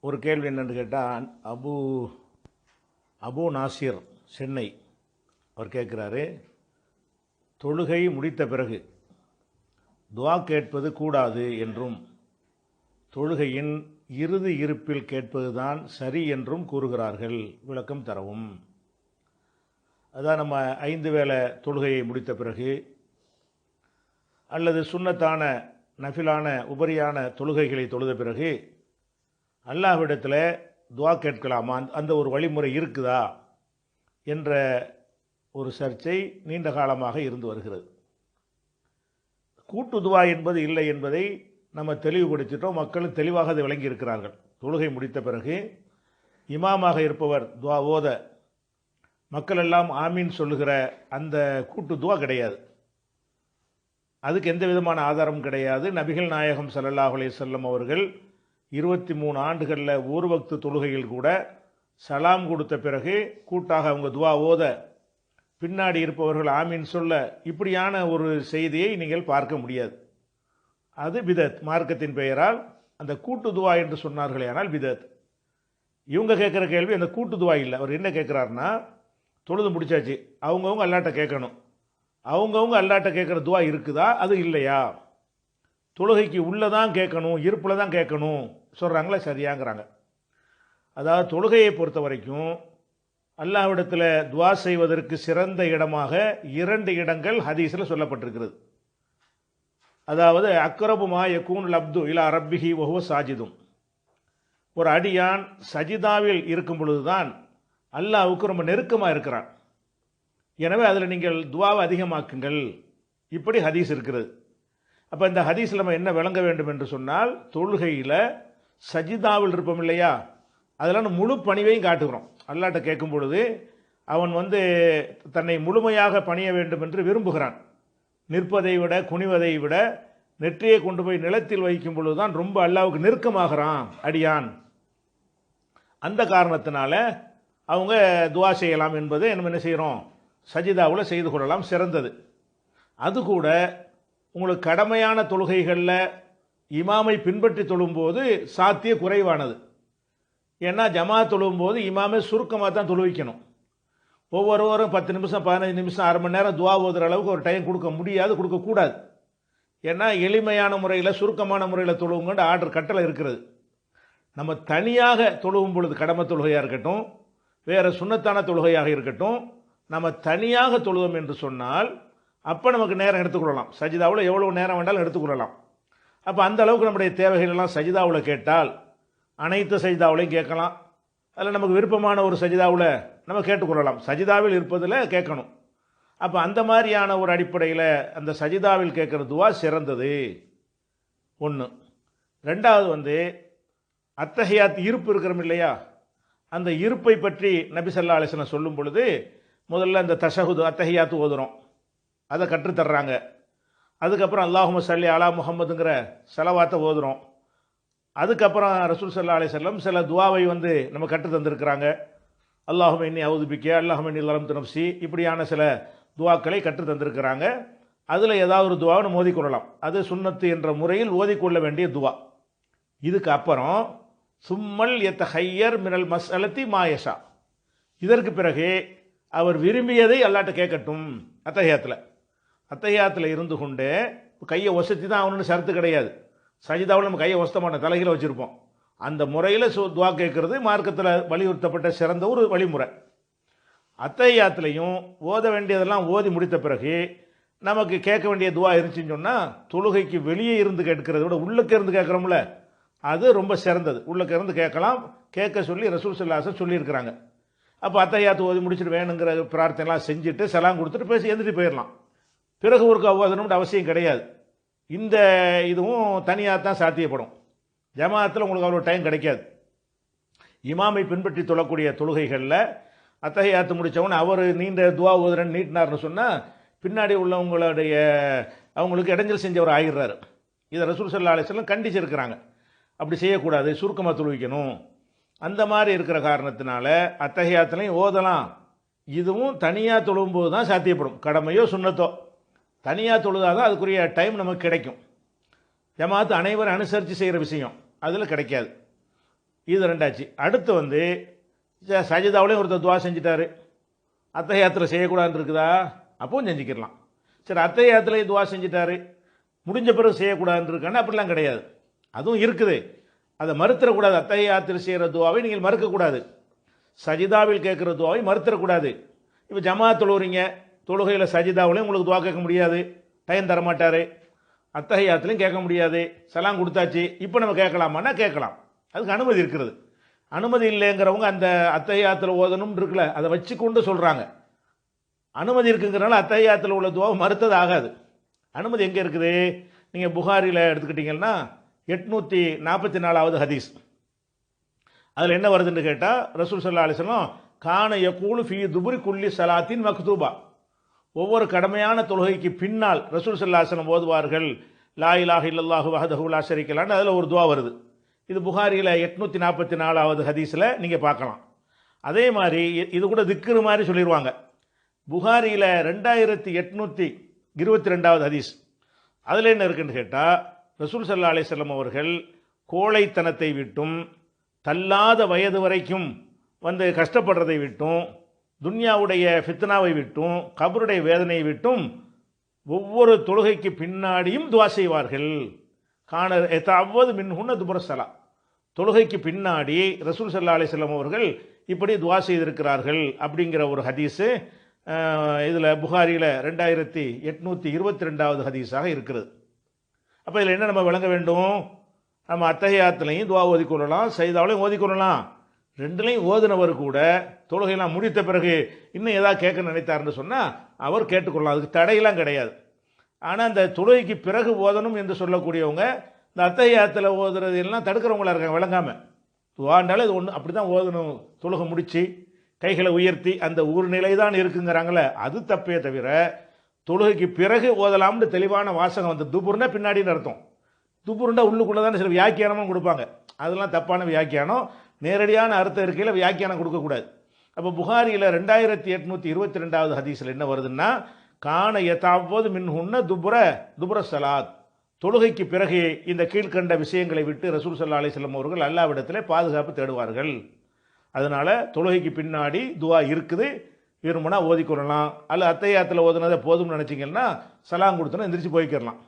ஒரு கேள்வி என்னென்னு கேட்டால், அபு அபு நாசிர் சென்னை அவர் கேட்குறாரு, தொழுகை முடித்த பிறகு துஆ கேட்பது கூடாது என்றும் தொழுகையின் இறுதி இருப்பில் கேட்பதுதான் சரி என்றும் கூறுகிறார்கள், விளக்கம் தரவும். அதான் நம்ம 5 வேளை தொழுகையை முடித்த பிறகு அல்லது சுன்னத்தான நஃபிலான உபரியான தொழுகைகளை தொழுத பிறகு அல்லாஹ்விடத்தில் துஆ கேட்கலாமா, அந்த ஒரு வழிமுறை இருக்குதா என்ற ஒரு சர்ச்சை நீண்ட காலமாக இருந்து வருகிறது. கூட்டு துஆ என்பது இல்லை என்பதை நம்ம தெளிவுபடுத்திட்டோம். மக்களும் தெளிவாக அதை விளங்கி இருக்கிறார்கள். தொழுகை முடித்த பிறகு இமாமாக இருப்பவர் துஆ ஓத மக்கள் எல்லாம் ஆமீன் சொல்லுகிற அந்த கூட்டு துஆ கிடையாது. அதுக்கு எந்த விதமான ஆதாரமும் கிடையாது. நபிகள் நாயகம் ஸல்லல்லாஹு அலைஹி வஸல்லம் அவர்கள் 23 ஆண்டுகளில் ஒரு வக்து தொழுகையில் கூட சலாம் கொடுத்த பிறகு கூட்டாக அவங்க துஆ ஓத பின்னாடி இருப்பவர்கள் ஆமீன் சொல்ல, இப்படியான ஒரு செய்தியை நீங்கள் பார்க்க முடியாது. அது பிதத். மார்க்கத்தின் பெயரால் அந்த கூட்டு துஆ என்று சொன்னார்களே, ஆனால் பிதத். இவங்க கேட்குற கேள்வி அந்த கூட்டு துஆ இல்லை. அவர் என்ன கேட்குறாருன்னா, தொழுது முடிச்சாச்சு, அவங்கவுங்க அல்லாட்ட கேட்கணும். அவங்கவுங்க அல்லாட்ட கேட்குற துஆ இருக்குதா, அது இல்லையா? தொழுகைக்கு உள்ளே தான் கேட்கணும், இருப்பில் தான் கேட்கணும் சொல்கிறாங்களே, சரியாங்கிறாங்க. அதாவது தொழுகையை பொறுத்த வரைக்கும் அல்லாஹ்விடத்தில் துஆ செய்வதற்கு சிறந்த இடமாக 2 இடங்கள் ஹதீஸில் சொல்லப்பட்டிருக்கிறது. அதாவது அக்ரபு மா யகூனுல் அப்து இலா ரப்பிஹி வஹுவ சாஜிதும், ஒரு அடியான் சஜிதாவில் இருக்கும் பொழுதுதான் அல்லாஹ்வுக்கு ரொம்ப நெருக்கமாக இருக்கிறான். எனவே அதில் நீங்கள் துஆவை அதிகமாக்குங்கள், இப்படி ஹதீஸ் இருக்கிறது. அப்போ இந்த ஹதீஸில் நம்ம என்ன விளங்க வேண்டும் என்று சொன்னால், தொழுகையில் சஜிதாவில் இருப்போம் இல்லையா, அதெல்லாம் முழு பணிவையும் காட்டுகிறோம். அல்லாஹ்ட்ட கேட்கும் பொழுது அவன் தன்னை முழுமையாக பணிய வேண்டும் என்று விரும்புகிறான். நிற்பதை விட குனிவதை விட நெற்றியை கொண்டு போய் நிலத்தில் வைக்கும் பொழுதுதான் ரொம்ப அல்லாஹ்வுக்கு நெருக்கமாகிறான் அடியான். அந்த காரணத்தினால அவங்க துஆ செய்யலாம் என்பது நம்ம என்ன செய்கிறோம், சஜிதாவில் செய்து கொள்ளலாம், சிறந்தது. அது கூட உங்களுக்கு கடமையான தொழுகைகளில் இமாமை பின்பற்றி தொழும்போது சாத்திய குறைவானது. ஏன்னா ஜமாத் தொழும்போது இமாமை சுருக்கமாக தான் தொழுவிக்கணும். ஒவ்வொருவரும் 10 நிமிஷம் 15 நிமிஷம் அரை மணி நேரம் துஆ ஓதுற அளவுக்கு ஒரு டைம் கொடுக்க முடியாது, கொடுக்கக்கூடாது. ஏன்னா எளிமையான முறையில் சுருக்கமான முறையில் தொழுவுங்கன்ற ஆர்டர் கட்டளை இருக்கிறது. நம்ம தனியாக தொழுவும் பொழுது, கடமை தொழுகையாக இருக்கட்டும் வேறு சுன்னத்தான தொழுகையாக இருக்கட்டும், நம்ம தனியாக தொழுவோம் என்று சொன்னால் அப்போ நமக்கு நேரம் எடுத்துக்கொள்ளலாம். சஜிதாவில் எவ்வளோ நேரம் வேண்டாலும் எடுத்துக்கொள்ளலாம். அப்போ அந்த அளவுக்கு நம்முடைய தேவைகள் எல்லாம் சஜிதாவில் கேட்டால் அனைத்து சஜிதாவிலையும் கேட்கலாம். அதில் நமக்கு விருப்பமான ஒரு சஜிதாவில் நம்ம கேட்டுக்கொள்ளலாம். சஜிதாவில் இருப்பதில் கேட்கணும். அப்போ அந்த மாதிரியான ஒரு அடிப்படையில் அந்த சஜிதாவில் கேட்குற துஆ சிறந்தது. ஒன்று. ரெண்டாவது அத்தஹியாத் இருப்பு இருக்கிறோம் இல்லையா, அந்த இருப்பை பற்றி நபி ஸல்லல்லாஹு அலைஹி வஸல்லம் சொல்லும் பொழுது முதல்ல இந்த தஷஹுத் அத்தஹியாத்து ஓதுறோம், அதை கற்றுத்தர்றாங்க. அதுக்கப்புறம் அல்லாஹும்ம ஸல்லி அலா முஹம்மதுங்கிற ஸலவாத்தை ஓதுறோம். அதுக்கப்புறம் ரசூல் ஸல்லல்லாஹு அலைஹி வஸல்லம் சில துஆவை நம்ம கற்று தந்திருக்கிறாங்க. அல்லாஹும்ம இன்னி அஊது பிக்க, அல்லாஹும்ம இன்னி ஸலம்து நஃப்ஸி, இப்படியான சில துஆக்களை கற்று தந்திருக்கிறாங்க. அதில் ஏதாவது ஒரு துஆவை நம்ம ஓதிக்கொள்ளலாம். அது சுன்னத்து என்ற முறையில் ஓதிக்கொள்ள வேண்டிய துஆ. இதுக்கு அப்புறம் சும்மல் யத்தஹய்யர் மினல் மஸ்அலத்தி மாயஷா, இதற்கு பிறகு அவர் விரும்பியதை அல்லாஹ்ட்ட கேட்கட்டும். அத்தஹியாத்தில் இருந்து கொண்டு கையை ஒசத்தி தான் அவனு ஷரத்து கிடையாது. சஜிதாவில் நம்ம கையை ஒசத்த மாட்டோம், தலைகீழ வச்சுருப்போம். அந்த முறையில் துஆ கேட்கறது மார்க்கத்தில் வலியுறுத்தப்பட்ட சிறந்த ஒரு வழிமுறை. அத்தஹியாத்துலையும் ஓத வேண்டியதெல்லாம் ஓதி முடித்த பிறகு நமக்கு கேட்க வேண்டிய துஆ இருந்துச்சுன்னு சொன்னால், தொழுகைக்கு வெளியே இருந்து கேட்கறத விட உள்ளுக்கு இருந்து கேட்குறோம்ல, அது ரொம்ப சிறந்தது. உள்ளுக்கு இருந்து கேட்கலாம், கேட்க சொல்லி ரசூல் ஸல்லல்லாஹு அலைஹி வஸல்லம் சொல்லியிருக்கிறாங்க. அப்போ அத்தஹியாத்து ஓதி முடிச்சுட்டு வேணுங்கிற பிரார்த்தனைலாம் செஞ்சுட்டு சலாம் கொடுத்துட்டு பேசி எழுந்துட்டு போயிடலாம். பிறகு ஒரு ஓதணும்னு அவசியம் கிடையாது. இந்த இதுவும் தனியாக தான் சாத்தியப்படும். ஜமாத்தில் உங்களுக்கு அவ்வளோ டைம் கிடைக்காது. இமாமை பின்பற்றி தொழக்கூடிய தொழுகைகளில் அத்தஹியாத்து முடித்தவொன்னே அவர் நீண்ட துஆ ஓதுறேன்னு நீட்டினார்னு சொன்னால் பின்னாடி உள்ளவங்களுடைய அவங்களுக்கு இடைஞ்சல் செஞ்சவர் ஆகிடுறாரு. இதை ரசூல் ஸல்லல்லாஹு அலைஹி வஸல்லம் கண்டிச்சிருக்கிறாங்க. அப்படி செய்யக்கூடாது, சுருக்கமாக தொழுவிக்கணும். அந்த மாதிரி இருக்கிற காரணத்தினால அத்தஹியாத்துலையும் ஓதலாம். இதுவும் தனியாக தொழும்போது தான் சாத்தியப்படும். கடமையோ சுன்னத்தோ தனியாக தொழுதாதான் அதுக்குரிய டைம் நமக்கு கிடைக்கும். ஜமாத் அனைவரும் அனுசரித்து செய்கிற விஷயம் அதில் கிடைக்காது. இது ரெண்டாச்சு. அடுத்து வந்து சஜிதாவிலையும் ஒருத்தர் துவா செஞ்சிட்டாரு, அத்தஹியாத்தில் செய்யக்கூடாதுன்னு இருக்குதா? அப்பவும் செஞ்சுக்கிடலாம். சரி, அத்தஹியாத்திலையும் துவா செஞ்சிட்டாரு, முடிஞ்ச பிறகு செய்யக்கூடாதுன்னு இருக்கான்னு அப்படிலாம் கிடையாது. அதுவும் இருக்குது. அதை மறுத்தரக்கூடாது. அத்தஹியாத்தில் செய்கிற துவாவை நீங்கள் மறுக்கக்கூடாது. சஜிதாவில் கேட்குற துவாவை மறுத்தரக்கூடாது. இப்போ ஜமாத் தொழுகிறீங்க, தொழுகையில் சஜிதாவிலையும் உங்களுக்கு துவா கேட்க முடியாது, டைம் தரமாட்டார். அத்தஹியாத்திலையும் கேட்க முடியாது, சலாம் கொடுத்தாச்சு, இப்போ நம்ம கேட்கலாமான்னா கேட்கலாம், அதுக்கு அனுமதி இருக்கிறது. அனுமதி இல்லைங்கிறவங்க அந்த அத்தஹியாத்தில் ஓதணும் இருக்குல்ல, அதை வச்சு கொண்டு சொல்கிறாங்க. அனுமதி இருக்குங்கிறனால அத்தஹியாத்தில் உள்ள துவாவை மறுத்தது ஆகாது. அனுமதி எங்கே இருக்குது? நீங்கள் புகாரியில் எடுத்துக்கிட்டீங்கன்னா 844வது ஹதீஸ், அதில் என்ன வருதுன்னு கேட்டால், ரசூல் ஸல்லல்லாஹு அலைஹி வஸல்லம் கான யகூலு ஃபீ துபுரி குல்லி ஸலாத்தின் மக்தூபா, ஒவ்வொரு கடமையான தொழுகைக்கு பின்னால் ரசூல் ஸல்லல்லாஹு அலைஹி வஸல்லம் ஓதுவார்கள் லா இலாஹ இல்லல்லாஹு வஹ்தஹு லா ஷரீக லஹு, அதில் ஒரு துவா வருது. இது புகாரியில் 844வது ஹதீஸில் நீங்கள் பார்க்கலாம். அதே மாதிரி இது கூட திக்ரு மாதிரி சொல்லிடுவாங்க. புகாரியில் 2822வது ஹதீஸ், அதில் என்ன இருக்குன்னு கேட்டால், ரசூல் ஸல்லல்லாஹு அலைஹி வஸல்லம் அவர்கள் கோழைத்தனத்தை விட்டும், தள்ளாத வயது வரைக்கும் வந்து கஷ்டப்படுறதை விட்டும், துன்யாவுடைய ஃபித்னாவை விட்டும், கபருடைய வேதனையை விட்டும் ஒவ்வொரு தொழுகைக்கு பின்னாடியும் துவா செய்வார்கள். காண எதாவது மின்ஹுன்ன துபுரசலா, தொழுகைக்கு பின்னாடி ரசூல் ஸல்லல்லாஹு அலைஹி வஸல்லம் அவர்கள் இப்படி துவா செய்திருக்கிறார்கள் அப்படிங்கிற ஒரு ஹதீஸு இதில் புகாரியில் 2822வது ஹதீஸாக இருக்கிறது. அப்போ இதில் என்ன நம்ம விளங்க வேண்டும்? நம்ம அத்தஹியாத்துலையும் துவா ஓதிக்கொள்ளலாம், சைதாவிலையும் ஓதிக்கொள்ளலாம். ரெண்டுலையும் ஓதினவர் கூட தொழுகையெல்லாம் முடித்த பிறகு இன்னும் ஏதாவது கேட்க நினைத்தார்னு சொன்னால் அவர் கேட்டுக்கொள்ளலாம், அதுக்கு தடையெல்லாம் கிடையாது. ஆனால் இந்த தொழுகைக்கு பிறகு ஓதணும் என்று சொல்லக்கூடியவங்க இந்த அத்தஹியாத்தில் ஓதுறது எல்லாம் தடுக்கிறவங்களா இருக்காங்க, விளங்காமல். துவாண்டாலே இது ஒன்று அப்படி தான் ஓதணும், தொழுகை முடித்து கைகளை உயர்த்தி அந்த ஒரு நிலை தான் இருக்குங்கிறாங்களே, அது தப்பே தவிர தொழுகைக்கு பிறகு ஓதலாம்னு தெளிவான வாசகம் வந்து துபுர்னா பின்னாடின்னு அர்த்தம். துபுருண்டா உள்ளுக்குள்ளே தான் சில வியாக்கியானமும் கொடுப்பாங்க, அதெல்லாம் தப்பான வியாக்கியானம். நேரடியான அர்த்தம் இருக்கையில் வியாக்கியானம் கொடுக்கக்கூடாது. அப்போ புகாரியில் 2822வது ஹதீஸில் என்ன வருதுன்னா, கான எதாவது மின்ஹுன்ன துபுர சலாத், தொழுகைக்கு பிறகு இந்த கீழ்கண்ட விஷயங்களை விட்டு ரசூல் ஸல்லல்லாஹு அலைஹி வஸல்லம் அவர்கள் அல்லாஹ்விடத்திலே பாதுகாப்பு தேடுவார்கள். அதனால் தொழுகைக்கு பின்னாடி துவா இருக்குது, விரும்பினா ஓதிக்கொள்ளலாம். அல்ல அத்தஹியாத்தில் ஓதுனதை போதும்னு நினச்சிங்கன்னா சலாம் கொடுத்தோன்னா எந்திரிச்சு போய்க்கிடலாம்.